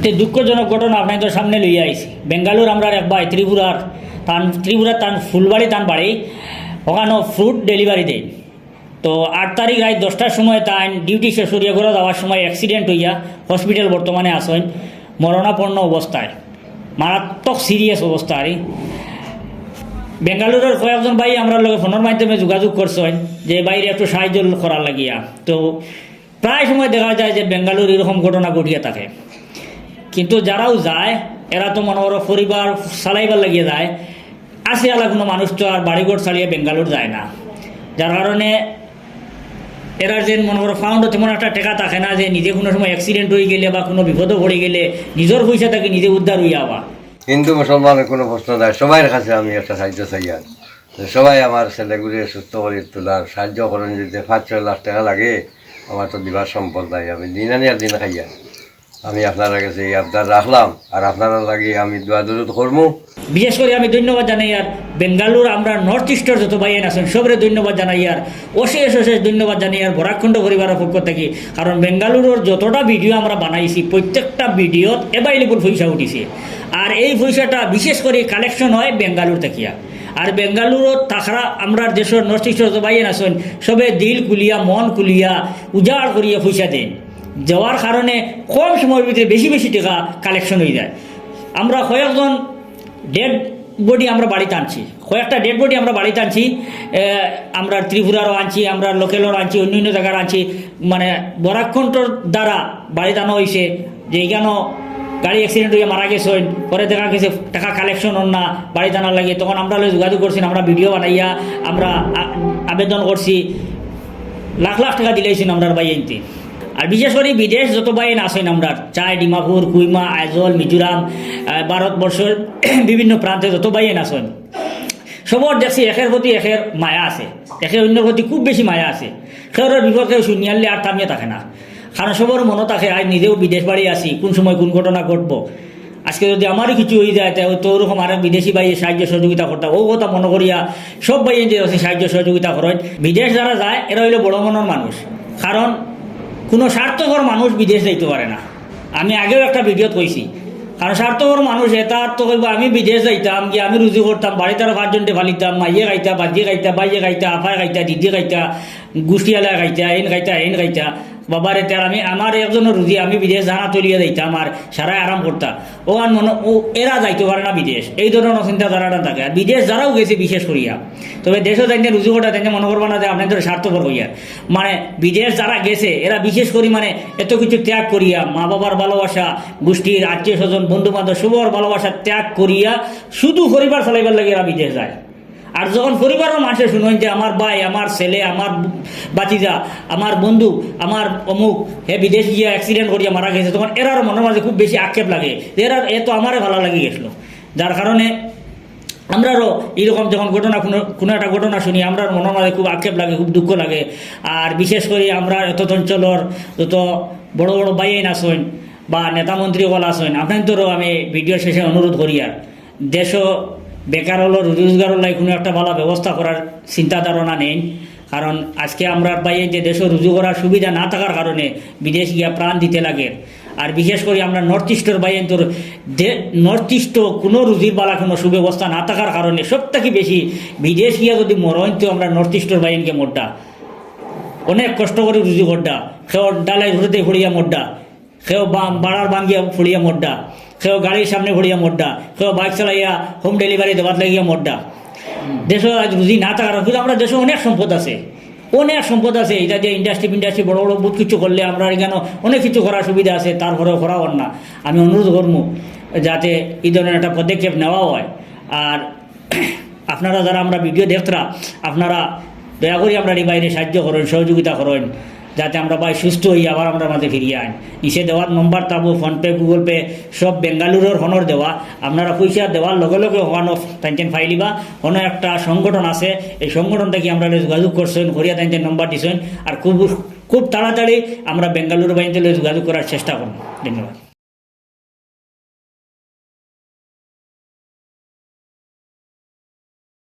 একটি দুঃখজনক ঘটনা আপনাদের সামনে লইয়া আইছি। বেঙ্গালুর আমরা এক ভাই ত্রিপুরার তান ফুলবাড়ি তান বাড়ি ওখানে ফ্রুট ডেলিভারি দেয়। তো 8 তারিখ রাত 10টার সময় তাই ডিউটি শেষ করিয়া করে যাওয়ার সময় অ্যাক্সিডেন্ট হইয়া হসপিটাল বর্তমানে আসেন মরণাপন্ন অবস্থায়, মারাত্মক সিরিয়াস অবস্থা। আর বেঙ্গালুরের কয়েকজন ভাই আমরা লোক ফোনের মাধ্যমে যোগাযোগ করছেন যে বাইরে একটু সাহায্য করার লাগিয়া। তো প্রায় সময় দেখা যায় যে বেঙ্গালুর এরকম ঘটনা ঘটিয়ে থাকে, কিন্তু যারাও যায় এরা তো মনে করো পরিবার চালাইবার লাগিয়ে যায়। আসে আলা কোনো মানুষ তো আর বাড়িঘর ছাড়িয়ে বেঙ্গালুর যায় না, যার কারণে এরা যে মনে করো ফাউন্ড তেমন একটা টেকা থাকে না যে নিজে কোনো সময় অ্যাক্সিডেন্ট হয়ে গেলে বা কোনো বিপদে পড়ে গেলে নিজের পয়সা থাকে নিজে উদ্ধার হইয়া হওয়া। হিন্দু মুসলমানের কোনো প্রশ্ন নাই, সবাই কাছে আমি একটা সাহায্য চাই। আর সবাই আমার ছেলেগুলি সুস্থ করে তোলার সাহায্য করেন। যদি 5-6 লাখ টাকা লাগে আমার তো দিবার সম্পদ নাই, আমি দিন আনি আর দিন খাইয়া আমি আপনার কাছে এই আবদার রাখলাম। আর আপনারা লাগে আমি দোয়া দরুদ করবো। বিশেষ করে আমি ধন্যবাদ জানাই আর বেঙ্গালুর আমরা নর্থ ইস্টের যত ভাইয়েন আছেন সবরে ধন্যবাদ জানাই আর অশেষ ধন্যবাদ জানাই আর বরাকখণ্ড পরিবারের পক্ষ থেকে। কারণ বেঙ্গালুরের যতটা ভিডিও আমরা বানাইছি প্রত্যেকটা ভিডিওত অ্যাভেলেবল পয়সা উঠিছে। আর এই পয়সাটা বিশেষ করে কালেকশন হয় বেঙ্গালুর থেকিয়া। আর বেঙ্গালুরত থাকরা আমরা দেশের নর্থ ইস্টের যত ভাইয়েন আছেন সবে দিল কুলিয়া মন কুলিয়া উজাড় করিয়া পয়সা দেন, যাওয়ার কারণে কম সময়ের ভিতরে বেশি বেশি টাকা কালেকশন হয়ে যায়। আমরা কয়েকজন ডেড বডি আমরা বাড়িতে আনছি, কয়েকটা ডেড বডি আমরা বাড়িতে আনছি। আমরা ত্রিপুরারও আনছি, আমরা লোকেলেরও আনছি, অন্য জায়গার আনছি। মানে বরাকখণ্ডর দ্বারা বাড়িতে আনা হয়েছে যে এইখানেও গাড়ি অ্যাক্সিডেন্ট হয়ে মারা গেছেন, পরে দেখা গেছে টাকা কালেকশন হন না বাড়িতে আনার লাগে। তখন আমরা যোগাযোগ করছি, আমরা ভিডিও বানাইয়া আমরা আবেদন করছি, লাখ লাখ টাকা দিলেইছেন আমরা বাইনতে। আর বিশেষ করে বিদেশ যত বাইন আসেন আমরা চাই ডিমাপুর, কুইমা, আইজল, মিজোরাম, ভারতবর্ষের বিভিন্ন প্রান্তে যত বাইন আসেন সবর দেখছি একের প্রতি একের মায়া আছে, একে অন্যের প্রতি খুব বেশি মায়া আছে। সেওর বিপদে শুনিয়ালে আর থামিয়ে থাকে না, কারণ সবর মনে থাকে আজ নিজেও বিদেশ বাড়ি আসি, কোন সময় কোন ঘটনা ঘটবো। আজকে যদি আমারই কিছু হয়ে যায় তো ওরকম আর বিদেশি বাইরে সাহায্য সহযোগিতা করতাম, ও কথা মনে করিয়া সব বাইন যে সাহায্য সহযোগিতা করেন। বিদেশ যারা যায় এরা হইলো বড় মনের মানুষ, কারণ কোনো স্বার্থপর মানুষ বিদেশ যাইতে পারে না। আমি আগেও একটা ভিডিওত কইছি, কারণ স্বার্থপর মানুষ এটা তো কইব আমি বিদেশ যাইতাম গিয়ে আমি রুজি করতাম, বাড়িতে আরো 5জনটে ফালিতাম, মাইয়ে খাইতা, বাজিয়ে খাইতা, বাইয়ে খাইতা, আফায় খাইতা, দিদি খাইতা, গোষ্ঠীয়ালা খাইতা, এন খাইতা বাবার এতে। আমি আমার একজনের রুজি আমি বিদেশ জানা তলিয়ে যাইতাম আর সারাই আরাম করতাম। ওখান মনে ও এরা যাইতে পারে না বিদেশ, এই ধরনের চিন্তাধারাটা থাকে। আর বিদেশ যারাও গেছে বিশেষ করিয়া, তবে দেশও তাই রুজি করতে তাই মনে করবো না যে আপনাদের স্বার্থপর হইয়া। মানে বিদেশ যারা গেছে এরা বিশেষ করি মানে এত কিছু ত্যাগ করিয়া, মা বাবার ভালোবাসা, গোষ্ঠীর আত্মীয় স্বজন, বন্ধু বান্ধব সবর ভালোবাসা ত্যাগ করিয়া শুধু পরিবার চালাইবার লাগে এরা বিদেশ যায়। আর যখন পরিবারের মানুষে শুনেন যে আমার ভাই, আমার ছেলে, আমার বাতিজা, আমার বন্ধু, আমার অমুক হে বিদেশ গিয়া অ্যাক্সিডেন্ট করিয়া মারা গেছে, তখন এরার মনের মাঝে খুব বেশি আক্ষেপ লাগে, এরা এ তো আমারে ভালো লাগে গেছিল। যার কারণে আমরারও এইরকম যখন ঘটনা কোনো একটা ঘটনা শুনি আমরার মনের মাঝে খুব আক্ষেপ লাগে, খুব দুঃখ লাগে। আর বিশেষ করে আমরা এত অঞ্চলের যত বড় বড় বাইন আসেন বা নেতা মন্ত্রীগল আসেন, আপনাদেরও আমি ভিডিও শেষে অনুরোধ করি আর দেশও বেকার হলো রোজগার হলো কোনো একটা ভালো ব্যবস্থা করার চিন্তা ধারণা নেই। কারণ আজকে আমরা বাইরে যে দেশে রুজু করার সুবিধা না থাকার কারণে বিদেশ গিয়া প্রাণ দিতে লাগে। আর বিশেষ করে আমরা নর্থ ইস্টের বাইরে তোর নর্থ ইস্ট কোনো রুজির বালা কোনো সুব্যবস্থা না থাকার কারণে সব থেকে বেশি বিদেশ গিয়া যদি মরণ তো আমরা নর্থ ইস্টের বাইনকে মোড্ডা অনেক কষ্ট করে রুজি করডা, সেও ডালাই ঘুরতে ফুড়িয়া মোড্ডা, সেও বাড়ার বাঙ্গিয়া ফুড়িয়া মোড্ডা, সেও গাড়ির সামনে ভরিয়া মোড্ডা, সেও বাইক চালাইয়া হোম ডেলিভারি দেওয়ার লাগিয়া মোড্ডা। দেশে আজ রুজি না থাকার কিন্তু আমরা দেশে অনেক সম্পদ আছে, অনেক সম্পদ আছে। এটা যে ইন্ডাস্ট্রি বড় বড় বহুত কিছু করলে আমরা এখানে অনেক কিছু করার সুবিধা আছে, তারপরেও করা হন না। আমি অনুরোধ করবো যাতে এই ধরনের একটা পদক্ষেপ নেওয়া হয়। আর আপনারা যারা আমরা ভিডিও দেখতরা আপনারা দয়া করি আমরা এই বাইরে সাহায্য করেন, সহযোগিতা করেন, যাতে আমরা ভাই সুস্থ হই আবার আমরা মাঝে ফিরিয়ে আন। নিচে দেওয়ার নম্বর তাবো ফোনপে, গুগল পে সব বেঙ্গালুরের হনর দেওয়া। আপনারা পয়সা দেওয়ার লগে লগে হওয়ানো তাইতেন ফাইলিবা। কোনো একটা সংগঠন আছে, এই সংগঠন থেকে আমরা যোগাযোগ করছেন, করিয়া তাইতেন নম্বর দিছেন। আর খুব তাড়াতাড়ি আমরা বেঙ্গালুরু বাহিনীতে যোগাযোগ করার চেষ্টা করব। ধন্যবাদ।